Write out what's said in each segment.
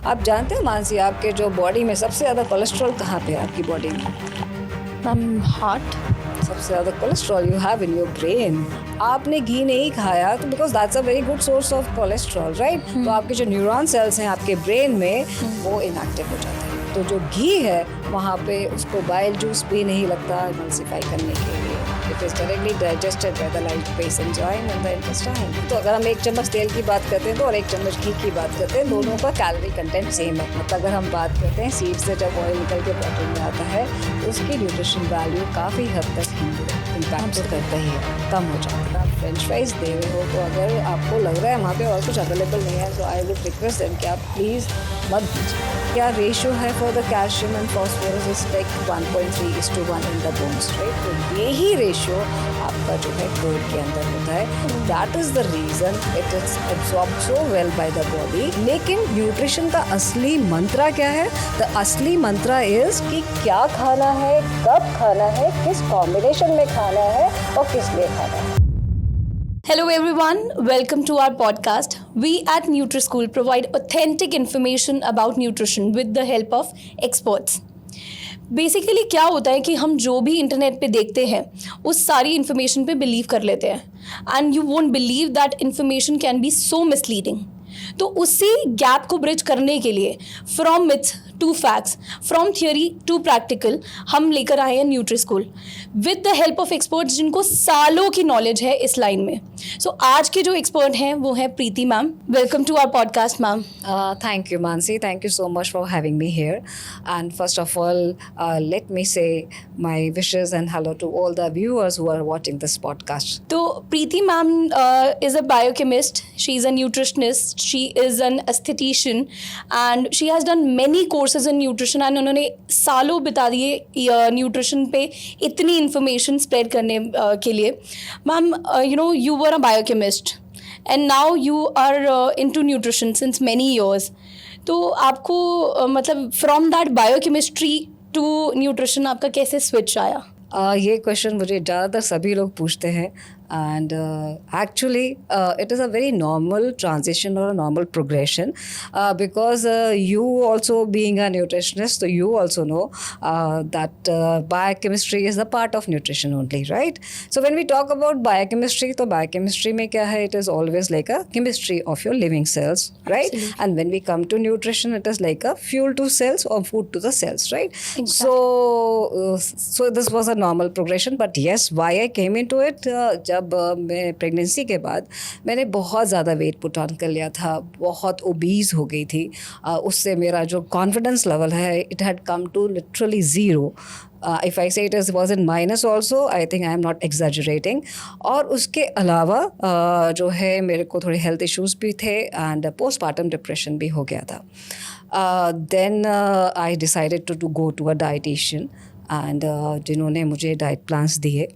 आप जानते हैं मानसी, आपके जो बॉडी में सबसे ज़्यादा कोलेस्ट्रॉल कहाँ पे है आपकी बॉडी में? हार्ट। सबसे ज़्यादा cholesterol you have in your brain. आपने घी नहीं खाया तो because that's a very good source of cholesterol, right? तो आपके जो न्यूरॉन सेल्स हैं आपके ब्रेन में वो इनएक्टिव हो जाते हैं। तो जो घी है वहाँ पे उसको बाइल जूस भी नहीं लगता इमल्सिफाई करने के लिए। It is directly digested by the lipase enzyme in the intestine. तो अगर हम एक चम्मच तेल की बात करते हैं तो और एक चम्मच घी की बात करते हैं, दोनों का कैलोरी कंटेंट सेम है। मतलब अगर हम बात करते हैं सीड से जब ऑयल निकल के बॉटल में आता है तो उसकी न्यूट्रिशन वैल्यू काफ़ी हद तक इम्पैक्ट करता ही है, कम हो जाता है। आप फ्रेंच फ्राइज दे रहे हो तो अगर आपको लग रहा है वहाँ पे और कुछ अवेलेबल नहीं है तो आई वुड रिक्वेस्ट देम कि आप प्लीज़ मत दीजिए। क्या रेशियो है for the calcium and phosphorus is like 1.3:1 in the bones, right? तो यही रेशियो आपका जो है फूड के अंदर होता है। That is the reason it is absorb so well by the body. लेकिन न्यूट्रिशन का असली मंत्रा क्या है? द असली मंत्रा इज कि क्या खाना है, कब खाना है, किस कॉम्बिनेशन में खाना है और किस लिए खाना है। Hello everyone, welcome to our podcast. We at NutriSchool provide authentic information about nutrition with the help of experts. Basically क्या होता है कि हम जो भी इंटरनेट पे देखते हैं उस सारी इन्फॉर्मेशन पे बिलीव कर लेते हैं and you won't believe that information can be so misleading. तो उसी गैप को ब्रिज करने के लिए from myths to facts, from theory to practical हम लेकर आए हैं Nutri school with the help of experts जिनको सालों की नॉलेज है इस लाइन में। सो आज के जो एक्सपर्ट हैं वो है Preeti ma'am. Welcome to our podcast ma'am. Thank you, Mansi. Thank you so much for having me here. And first of all, let me say my wishes and hello to all the viewers who are watching this podcast. तो प्रीति ma'am is a biochemist, she is a nutritionist, she is an aesthetician and she has done many courses in nutrition and उन्होंने सालों बिता दिए nutrition पे इतनी information spread करने के लिए। Ma'am you know you were a biochemist and now you are into nutrition since many years. तो आपको मतलब from that biochemistry to nutrition आपका कैसे switch आया? ये क्वेश्चन मुझे ज़्यादातर सभी लोग पूछते हैं and actually it is a very normal transition or a normal progression because you also being a nutritionist, so you also know that biochemistry is a part of nutrition only, right? So when we talk about biochemistry, तो biochemistry में क्या है? It is always like a chemistry of your living cells, right? Absolutely. And when we come to nutrition, it is like a fuel to cells or food to the cells, right? Exactly. So this was a normal progression, but yes, why I came into it, जब मैं pregnancy के बाद मैंने बहुत ज़्यादा weight put on कर लिया था, बहुत ओबीज हो गई थी। उससे मेरा जो कॉन्फिडेंस लेवल है it had come to literally zero. If I say it was in minus also, I think I am not exaggerating. और उसके अलावा जो है मेरे को थोड़े हेल्थ इश्यूज़ भी थे एंड पोस्टपार्टम डिप्रेशन भी हो गया था। Then I decided to go to a dietitian and जिन्होंने मुझे डाइट प्लान्स दिए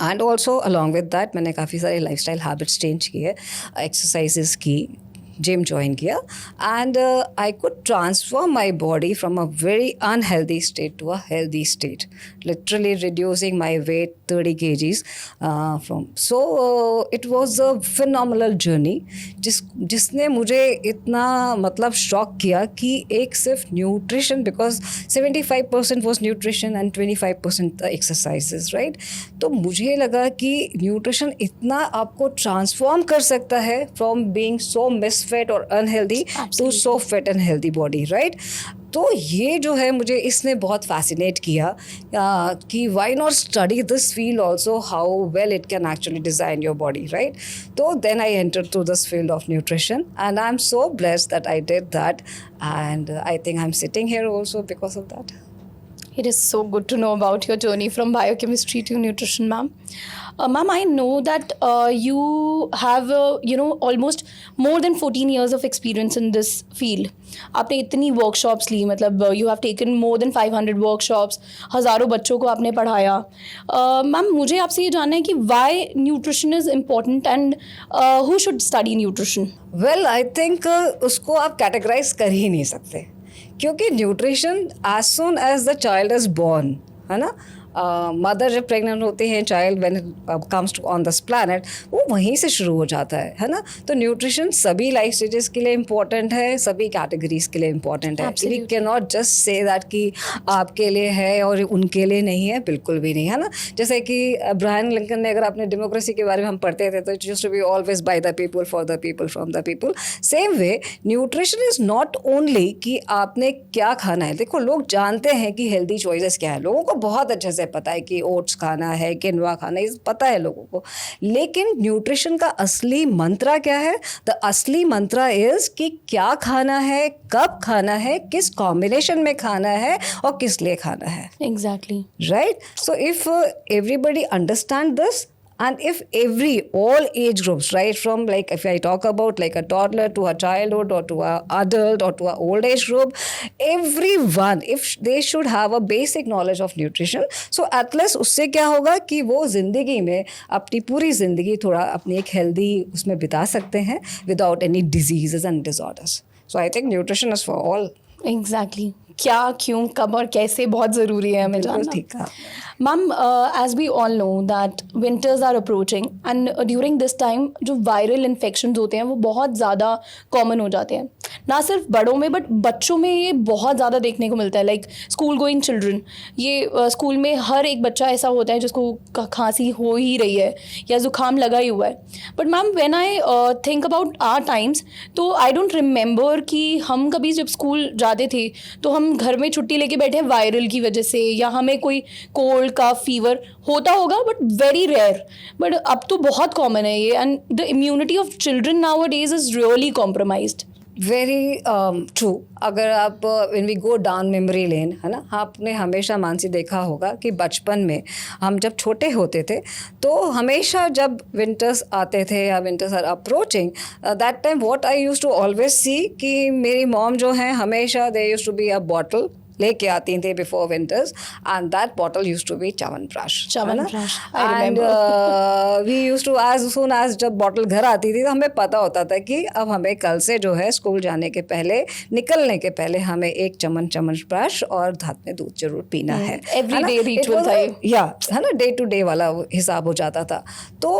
and also along with that मैंने काफ़ी सारे लाइफस्टाइल हैबिट्स चेंज किए, एक्सरसाइजेस की, जिम ज्वाइन किया and I could transform my body from a very unhealthy state to a healthy state, literally reducing my weight 30 kgs from. So it was a phenomenal journey जिसने मुझे इतना मतलब shock किया कि एक सिर्फ nutrition, because 75% was nutrition and 25% exercises, right? तो मुझे लगा कि न्यूट्रिशन इतना आपको ट्रांसफॉर्म कर सकता है from being so misfit or unhealthy to so fit and healthy body, right? तो ये जो है मुझे इसने बहुत फैसिनेट किया कि why not study this field also, how well it can actually design your body, right? तो then I enter through this field of nutrition and I am so blessed that I did that and I think I am sitting here also because of that. It is so good to know about your journey from biochemistry to nutrition, ma'am. Ma'am, I know that you have, almost more than 14 years of experience in this field. आपने इतनी workshops ली, मतलब you have taken more than 500 workshops, हज़ारों बच्चों को आपने पढ़ाया। Ma'am, मुझे आपसे ये जानना है कि why nutrition is important and who should study nutrition? Well, I think उसको आप categorize कर ही नहीं सकते क्योंकि nutrition as soon as the child is born, है ना, मदर जब प्रेग्नेंट होती है, child when it comes to on this planet, वो वहीं से शुरू हो जाता है ना. तो न्यूट्रिशन सभी लाइफ स्टेजेस के लिए इम्पॉर्टेंट है, सभी कैटेगरीज के लिए इम्पॉर्टेंट है. We can not just say that कि आपके लिए है और उनके लिए नहीं है, बिल्कुल भी नहीं, है ना. जैसे कि अब्राहम लिंकन ने, अगर आपने डेमोक्रेसी के बारे में हम पढ़ते थे, तो it used to be always by the people, for the people, from the people. Same way nutrition is not only कि आपने क्या खाना है. देखो, लोग जानते हैं कि हेल्दी चॉइसेस क्या है, लोगों को बहुत अच्छे से पता है कि ओट्स खाना है, किनवा खाना है, पता है लोगों को. लेकिन न्यूट्रिशन का असली मंत्रा क्या है? द असली मंत्रा इज कि क्या खाना है, कब खाना है, किस कॉम्बिनेशन में खाना है और किस लिए खाना है. Exactly. Right? So if everybody understand this, and if all age groups, right, from like if I talk about like a toddler to a childhood or to a adult or to a old age group, everyone, if they should have a basic knowledge of nutrition, so at least उससे क्या होगा कि वो जिंदगी में अपनी पूरी जिंदगी थोड़ा अपनी एक हेल्दी उसमें बिता सकते हैं without any diseases and disorders. So I think nutrition is for all. Exactly. क्या, क्यों, कब और कैसे बहुत ज़रूरी है हमें जानना. ठीक है. Ma'am, as we all know that winters are approaching and during this time जो वायरल इन्फेक्शंस होते हैं वो बहुत ज़्यादा कॉमन हो जाते हैं, ना सिर्फ बड़ों में बट बच्चों में ये बहुत ज़्यादा देखने को मिलता है. लाइक स्कूल गोइंग चिल्ड्रन, ये स्कूल में हर एक बच्चा ऐसा होता है जिसको खांसी हो ही रही है या ज़ुकाम लगा ही हुआ है. But ma'am, when I think about our times, तो आई डोंट रिमेंबर कि हम कभी जब स्कूल जाते थे तो हम घर में छुट्टी लेके बैठे हैं वायरल की वजह से, या हमें कोई कोल्ड का फीवर होता होगा बट वेरी रेयर. बट अब तो बहुत कॉमन है ये, and the immunity of children nowadays is really compromised. Very true. अगर आप when we go down memory lane, है ना, आपने हमेशा मानसी देखा होगा कि बचपन में हम जब छोटे होते थे तो हमेशा जब विंटर्स आते थे या winters are approaching, that time what I used to always see कि मेरी मॉम जो है हमेशा they used to be a bottle लेके आती थी before winters, and that bottle used to be chyawanprash. And we used to, as soon as जब bottle घर आती थी तो हमें पता होता था कि अब हमें कल से जो है स्कूल जाने के पहले, निकलने के पहले हमें एक च्यवनप्राश और हाथ में दूध जरूर पीना है. एवरीडे रिचुअल था या, है ना, डे टू डे वाला हिसाब हो जाता था. तो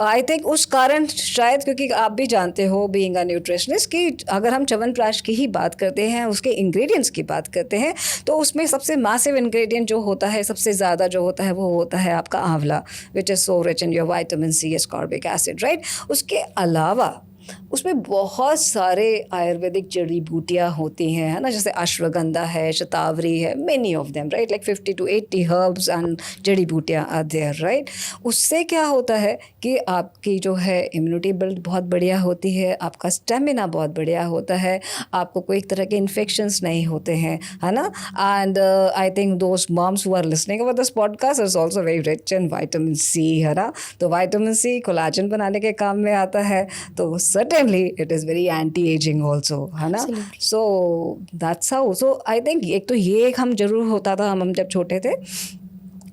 आई थिंक उस कारण शायद, क्योंकि आप भी जानते हो बीइंग अ न्यूट्रिशनिस्ट कि अगर हम च्यवनप्राश की ही बात करते हैं, उसके इंग्रेडिएंट्स की बात करते हैं, तो उसमें सबसे मैसिव इंग्रेडिएंट जो होता है, सबसे ज़्यादा जो होता है, वो होता है आपका आंवला, which is so rich in your vitamin C, ascorbic acid, right. उसके अलावा उसमें बहुत सारे आयुर्वेदिक जड़ी बूटियाँ होती हैं, है ना, जैसे अश्वगंधा है, शतावरी है, many of them, right, like 50 to 80 herbs and जड़ी बूटियाँ आर देयर, राइट. उससे क्या होता है कि आपकी जो है इम्यूनिटी बिल्ड बहुत बढ़िया होती है, आपका स्टेमिना बहुत बढ़िया होता है, आपको कोई तरह के इन्फेक्शंस नहीं होते हैं, है ना. And I think those moms who are listening about this podcast is also very rich in vitamin C, है ना. तो विटामिन सी कोलाजन बनाने के काम में आता है, तो certainly it is very anti-aging also, है ना. So that's how. So I think एक तो ये एक हम जरूर होता था हम जब छोटे थे.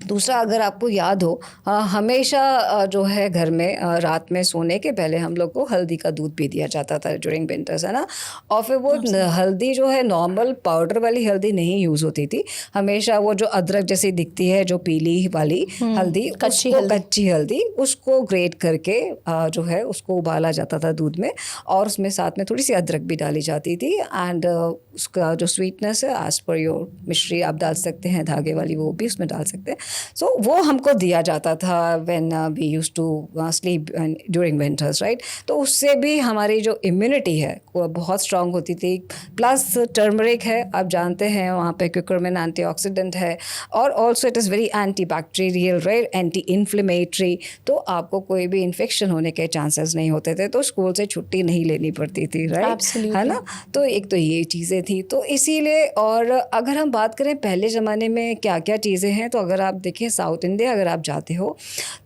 दूसरा, अगर आपको याद हो, हमेशा जो है घर में रात में सोने के पहले हम लोग को हल्दी का दूध पी दिया जाता था ड्यूरिंग विंटर्स, है ना. और फिर वो हल्दी जो है नॉर्मल पाउडर वाली हल्दी नहीं यूज़ होती थी, हमेशा वो जो अदरक जैसी दिखती है, जो पीली वाली हल्दी, कच्ची हल्दी, उसको ग्रेट करके जो है उसको उबाला जाता था दूध में, और उसमें साथ में थोड़ी सी अदरक भी डाली जाती थी. एंड उसका जो स्वीटनेस है, एज पर योर मिश्री आप डाल सकते हैं, धागे वाली वो भी उसमें डाल सकते हैं. सो वो हमको दिया जाता था when we used to sleep during winters, right. तो उससे भी हमारी जो इम्यूनिटी है वो बहुत स्ट्रांग होती थी. प्लस टर्मरिक है, आप जानते हैं, वहाँ पे क्यूकरमिन एंटीऑक्सीडेंट है, और also it is very anti bacterial, right, anti inflammatory. तो आपको कोई भी इन्फेक्शन होने के चांसेस नहीं होते थे, तो स्कूल से छुट्टी नहीं लेनी पड़ती थी, राइट, है ना. तो एक तो ये चीज़ें थी, तो इसीलिए. और अगर हम बात करें पहले ज़माने में क्या क्या चीज़ें हैं, तो अगर आप देखिए साउथ इंडिया अगर आप जाते हो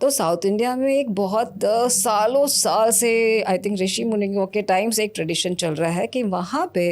तो साउथ इंडिया में एक बहुत सालों साल से आई थिंक ऋषि मुनियों के टाइम से एक ट्रेडिशन चल रहा है कि वहाँ पे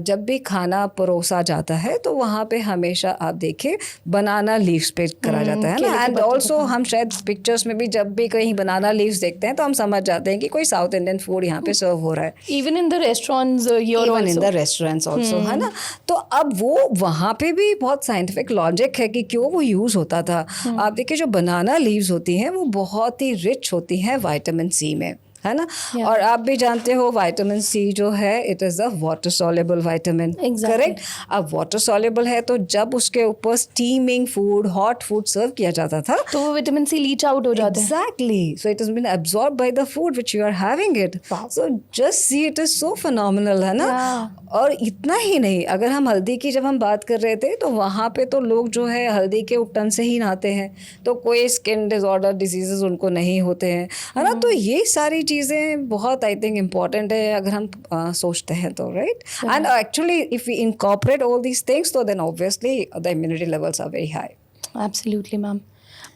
जब भी खाना परोसा जाता है तो वहाँ पे हमेशा आप देखें बनाना लीव्स पे करा जाता है ना. एंड ऑल्सो हम शायद पिक्चर्स में भी जब भी कहीं बनाना लीव्स देखते हैं तो हम समझ जाते हैं कि कोई साउथ इंडियन फूड यहाँ पे सर्व हो रहा है. Even in the restaurants even in the restaurants also, है ना. तो अब वो वहाँ पे भी बहुत साइंटिफिक लॉजिक है कि क्यों वो यूज़ होता था. आप देखिए जो बनाना लीव्स होती हैं वो बहुत ही रिच होती हैं विटामिन सी में, है ना. और आप भी जानते हो विटामिन सी जो है it is the water soluble vitamin, correct. अब वाटर सॉल्युबल है तो जब उसके ऊपर स्टीमिंग फूड हॉट फूड सर्व किया जाता था तो वो विटामिन सी लीच आउट हो जाता है. Exactly. So it is been absorb by the food which you are having it. So just see it is so phenomenal, है ना. और इतना ही नहीं, अगर हम हल्दी की जब हम बात कर रहे थे तो वहाँ पे तो लोग जो है हल्दी के उपटन से ही नहाते हैं, तो कोई स्किन डिसऑर्डर डिजीजेस उनको नहीं होते हैं, है ना. तो ये सारी चीज़ें बहुत आई थिंक इम्पॉर्टेंट है अगर हम सोचते हैं तो, right. And actually if we incorporate all these things तो then obviously the immunity levels are very high. Absolutely ma'am.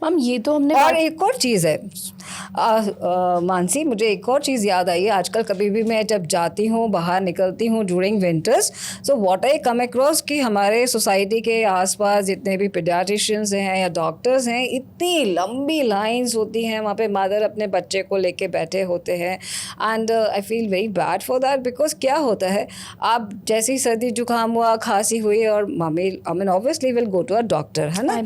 Ma'am ये तो हमने और एक और चीज़ है मानसी, मुझे एक और चीज़ याद आई है. आजकल कभी भी मैं जब जाती हूँ बाहर निकलती हूँ during winters, so what I come across कि हमारे सोसाइटी के आसपास जितने भी पीडियाट्रिशियंस हैं या डॉक्टर्स हैं, इतनी लंबी लाइंस होती हैं वहाँ पे. मदर अपने बच्चे को लेके बैठे होते हैं and I feel very bad for that. Because क्या होता है, आप जैसे ही सर्दी जुकाम हुआ खांसी हुई और mummy I mean obviously will go to a doctor, है ना.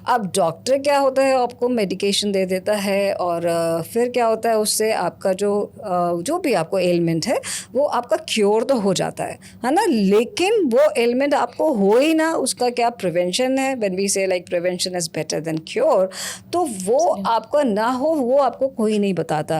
अब डॉक्टर क्या होता है आपको मेडिकेशन दे देता है और फिर क्या होता है उससे आपका जो भी आपको एलिमेंट है वो आपका क्योर तो हो जाता है ना. लेकिन वो एलिमेंट आपको हो ही ना, उसका क्या प्रिवेंशन है. व्हेन वी से like prevention is better than cure, तो वो आपका ना हो वो आपको कोई नहीं बताता.